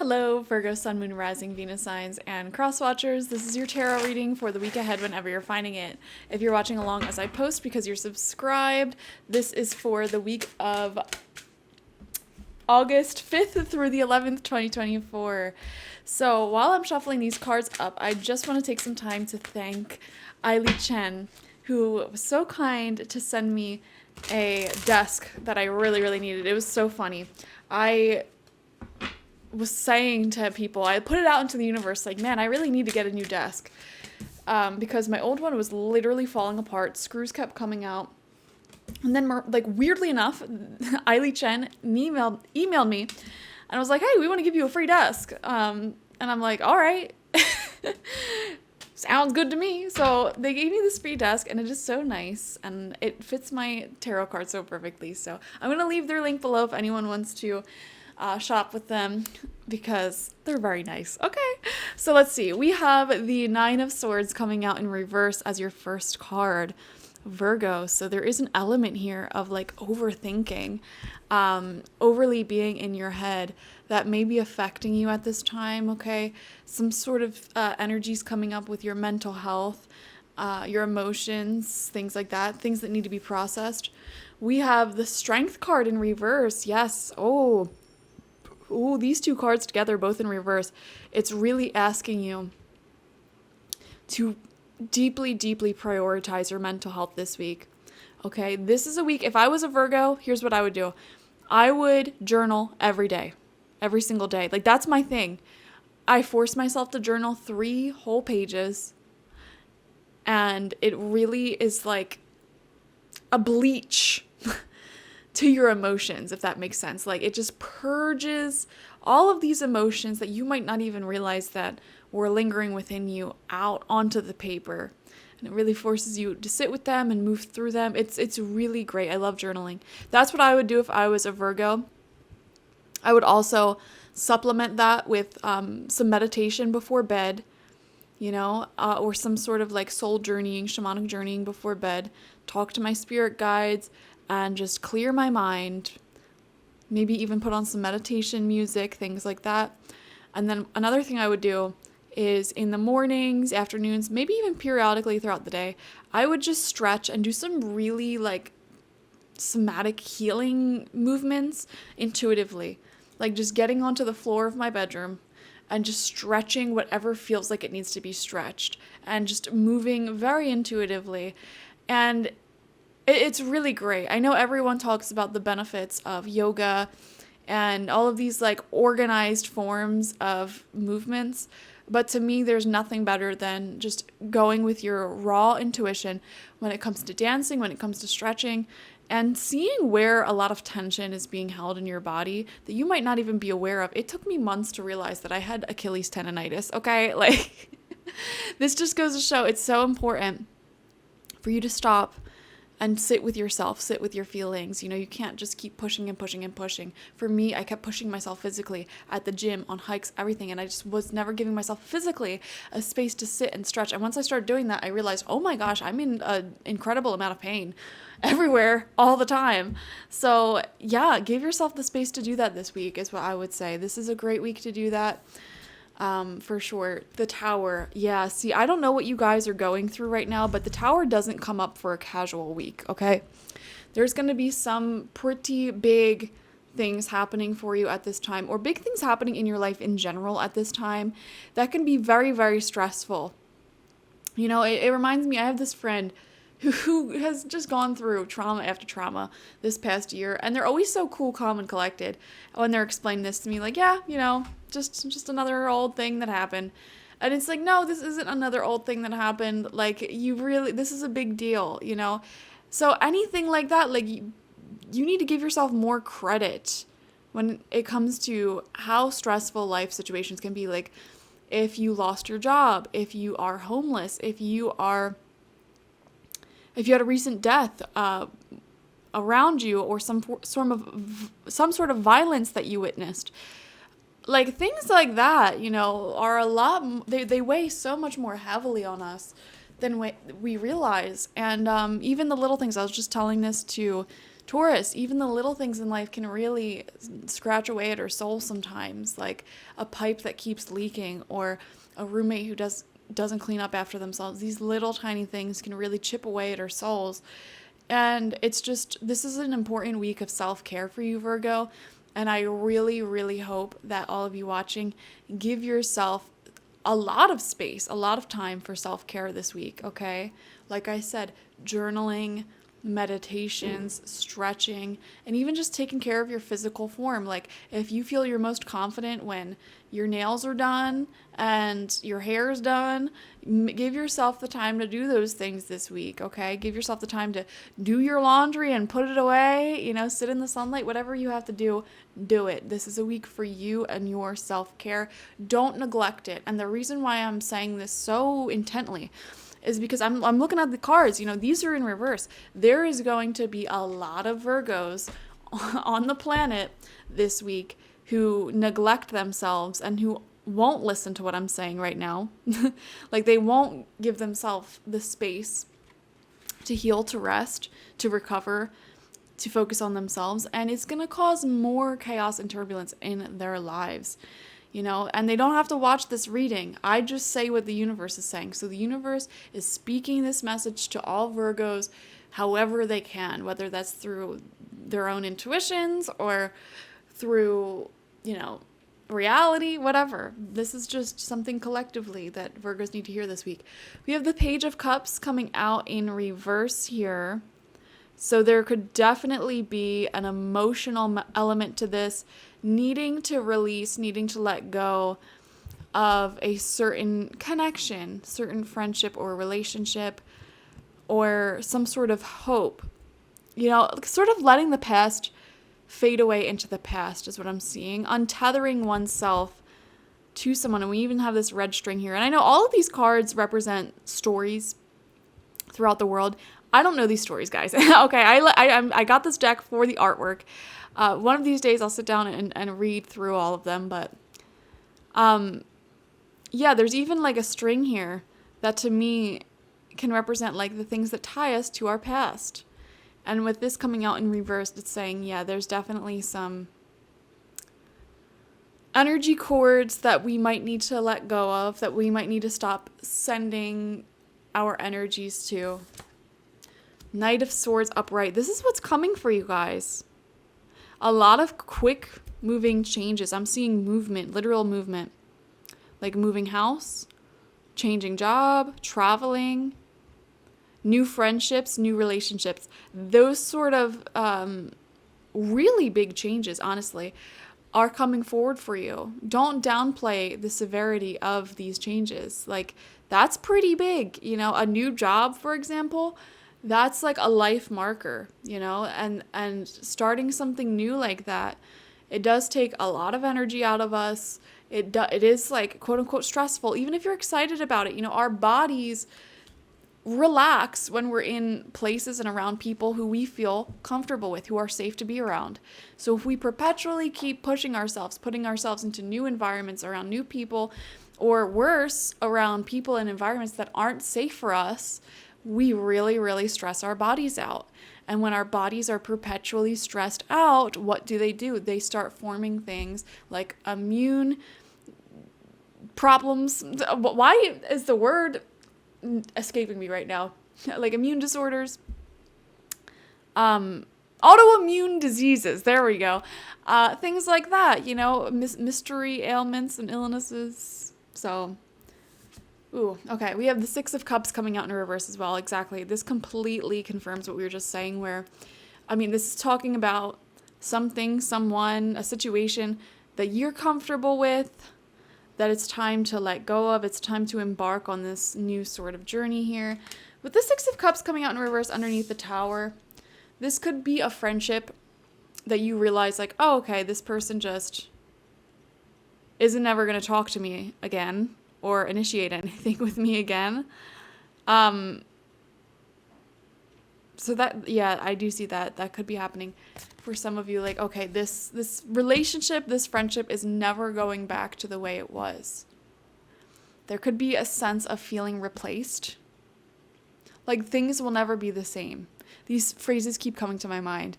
Hello, Virgo, Sun, Moon, Rising, Venus signs, and cross watchers. This is your tarot reading for the week ahead whenever you're finding it. If you're watching along as I post because you're subscribed, this is for the week of August 5th through the 11th, 2024. So while I'm shuffling these cards up, I just want to take some time to thank Li Chen, who was so kind to send me a desk that I really needed. It was so funny. I was saying to people, I put it out into the universe, like, man, I really need to get a new desk, because my old one was literally falling apart. Screws kept coming out. And then, like, weirdly enough, Li Chen emailed me and was like, hey, we want to give you a free desk. And I'm like, all right. Sounds good to me. So they gave me this free desk, and it is so nice, and it fits my tarot card so perfectly. So I'm going to leave their link below if anyone wants to shop with them, because they're very nice. Okay, so let's see. We have the Nine of Swords coming out in reverse as your first card, Virgo. So there is an element here of like overthinking, overly being in your head that may be affecting you at this time. Okay, some sort of energies coming up with your mental health, your emotions, things like that, things that need to be processed. We have the Strength card in reverse. Yes. Oh, these two cards together, both in reverse, it's really asking you to deeply prioritize your mental health this week. Okay, this is a week, if I was a Virgo, here's what I would do. I would journal every day, every single day. Like, that's my thing. I force myself to journal 3 whole pages, and it really is like a bleach to your emotions, if that makes sense. Like, it just purges all of these emotions that you might not even realize that were lingering within you out onto the paper. And it really forces you to sit with them and move through them. It's really great. I love journaling. That's what I would do if I was a Virgo. I would also supplement that with some meditation before bed, or some sort of like soul journeying, shamanic journeying before bed. Talk to my spirit guides and just clear my mind. Maybe even put on some meditation music, things like that. And then another thing I would do is in the mornings, afternoons, maybe even periodically throughout the day, I would just stretch and do some really like somatic healing movements intuitively. Like just getting onto the floor of my bedroom and just stretching whatever feels like it needs to be stretched, and just moving very intuitively. And it's really great. I know everyone talks about the benefits of yoga and all of these like organized forms of movements, but to me, there's nothing better than just going with your raw intuition when it comes to dancing, when it comes to stretching, and seeing where a lot of tension is being held in your body that you might not even be aware of. It took me months to realize that I had Achilles tendonitis, okay? Like, this just goes to show it's so important for you to stop and sit with yourself, sit with your feelings. You can't just keep pushing and pushing and pushing. For me, I kept pushing myself physically at the gym, on hikes, everything, and I just was never giving myself physically a space to sit and stretch. And once I started doing that, I realized, oh my gosh, I'm in an incredible amount of pain everywhere, all the time. So yeah, give yourself the space to do that this week is what I would say. This is a great week to do that. For sure. The Tower. Yeah, see, I don't know what you guys are going through right now, but the Tower doesn't come up for a casual week, okay? There's going to be some pretty big things happening for you at this time, or big things happening in your life in general at this time that can be very stressful. It reminds me, I have this friend who has just gone through trauma after trauma this past year, and they're always so cool, calm, and collected when they're explaining this to me, like, yeah, just another old thing that happened. And it's like, no, this isn't another old thing that happened. Like, this is a big deal, So anything like that, like, you need to give yourself more credit when it comes to how stressful life situations can be. Like, if you lost your job, if you are homeless, if you had a recent death around you, or some sort of violence that you witnessed, like things like that, are a lot. They weigh so much more heavily on us than we realize. And even the little things. I was just telling this to Taurus, even the little things in life can really scratch away at our soul sometimes, like a pipe that keeps leaking or a roommate who doesn't clean up after themselves. These little tiny things can really chip away at our souls. And it's just, this is an important week of self-care for you, Virgo. And I really, really hope that all of you watching give yourself a lot of space, a lot of time for self-care this week, okay? Like I said, journaling, meditations, stretching, and even just taking care of your physical form. Like if you feel you're most confident when your nails are done and your hair is done, give yourself the time to do those things this week, okay? Give yourself the time to do your laundry and put it away, sit in the sunlight, whatever you have to do, do it. This is a week for you and your self-care. Don't neglect it. And the reason why I'm saying this so intently is because I'm looking at the cards, these are in reverse. There is going to be a lot of Virgos on the planet this week who neglect themselves and who won't listen to what I'm saying right now. Like they won't give themselves the space to heal, to rest, to recover, to focus on themselves. And it's going to cause more chaos and turbulence in their lives. And they don't have to watch this reading. I just say what the universe is saying. So the universe is speaking this message to all Virgos however they can, whether that's through their own intuitions or through, reality, whatever. This is just something collectively that Virgos need to hear this week. We have the Page of Cups coming out in reverse here. So there could definitely be an emotional element to this, needing to release, needing to let go of a certain connection, certain friendship or relationship, or some sort of hope. Sort of letting the past fade away into the past is what I'm seeing. Untethering oneself to someone. And we even have this red string here. And I know all of these cards represent stories throughout the world. I don't know these stories, guys. Okay, I got this deck for the artwork. One of these days I'll sit down and read through all of them. But yeah, there's even like a string here that to me can represent like the things that tie us to our past. And with this coming out in reverse, it's saying, yeah, there's definitely some energy cords that we might need to let go of, that we might need to stop sending our energies to. Knight of Swords upright. This is what's coming for you guys. A lot of quick moving changes. I'm seeing movement, literal movement. Like moving house, changing job, traveling, new friendships, new relationships. Those sort of really big changes, honestly, are coming forward for you. Don't downplay the severity of these changes. Like, that's pretty big. A new job, for example, that's like a life marker, and starting something new like that, it does take a lot of energy out of us. It is like quote unquote stressful, even if you're excited about it. Our bodies relax when we're in places and around people who we feel comfortable with, who are safe to be around. So if we perpetually keep pushing ourselves, putting ourselves into new environments around new people, or worse, around people and environments that aren't safe for us, we really, really stress our bodies out. And when our bodies are perpetually stressed out, what do? They start forming things like immune problems. Why is the word escaping me right now? Like immune disorders, autoimmune diseases. There we go. Things like that, mystery ailments and illnesses. So, okay. We have the Six of Cups coming out in reverse as well. Exactly. This completely confirms what we were just saying, where, this is talking about something, someone, a situation that you're comfortable with, that it's time to let go of. It's time to embark on this new sort of journey here. With the Six of Cups coming out in reverse underneath the Tower, this could be a friendship that you realize like, oh, okay, this person just isn't never going to talk to me again or initiate anything with me again. So that, yeah, I do see that could be happening for some of you. Like, okay, this relationship, this friendship is never going back to the way it was. There could be a sense of feeling replaced. Like things will never be the same. These phrases keep coming to my mind.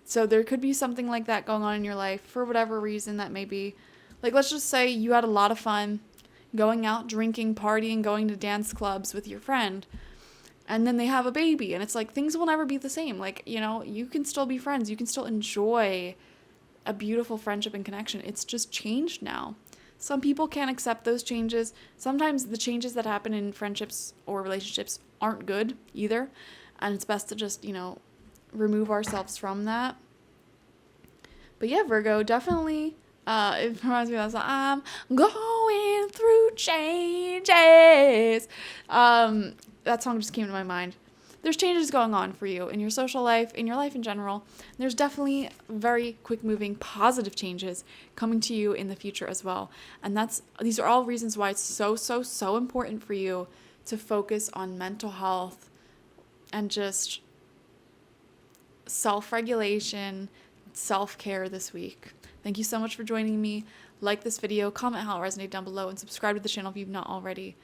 So there could be something like that going on in your life for whatever reason that may be. Like, let's just say you had a lot of fun going out, drinking, partying, going to dance clubs with your friend, and then they have a baby, and it's like things will never be the same. Like, you know, you can still be friends. You can still enjoy a beautiful friendship and connection. It's just changed now. Some people can't accept those changes. Sometimes the changes that happen in friendships or relationships aren't good either, and it's best to just, you know, remove ourselves from that. But yeah, Virgo, definitely, it reminds me of that song, I'm going through changes. That song just came to my mind. There's changes going on for you in your social life, in your life in general. There's definitely very quick moving positive changes coming to you in the future as well. And these are all reasons why it's so important for you to focus on mental health and just self-regulation, self-care this week. Thank you so much for joining me. Like this video, comment how it resonated down below, and subscribe to the channel if you've not already.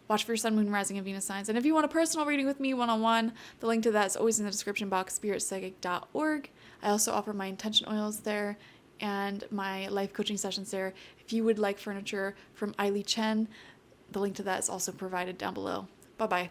Watch for your sun, moon, rising, and Venus signs. And if you want a personal reading with me one-on-one, the link to that is always in the description box, spiritpsychic.org. I also offer my intention oils there and my life coaching sessions there. If you would like furniture from Li Chen, the link to that is also provided down below. Bye-bye.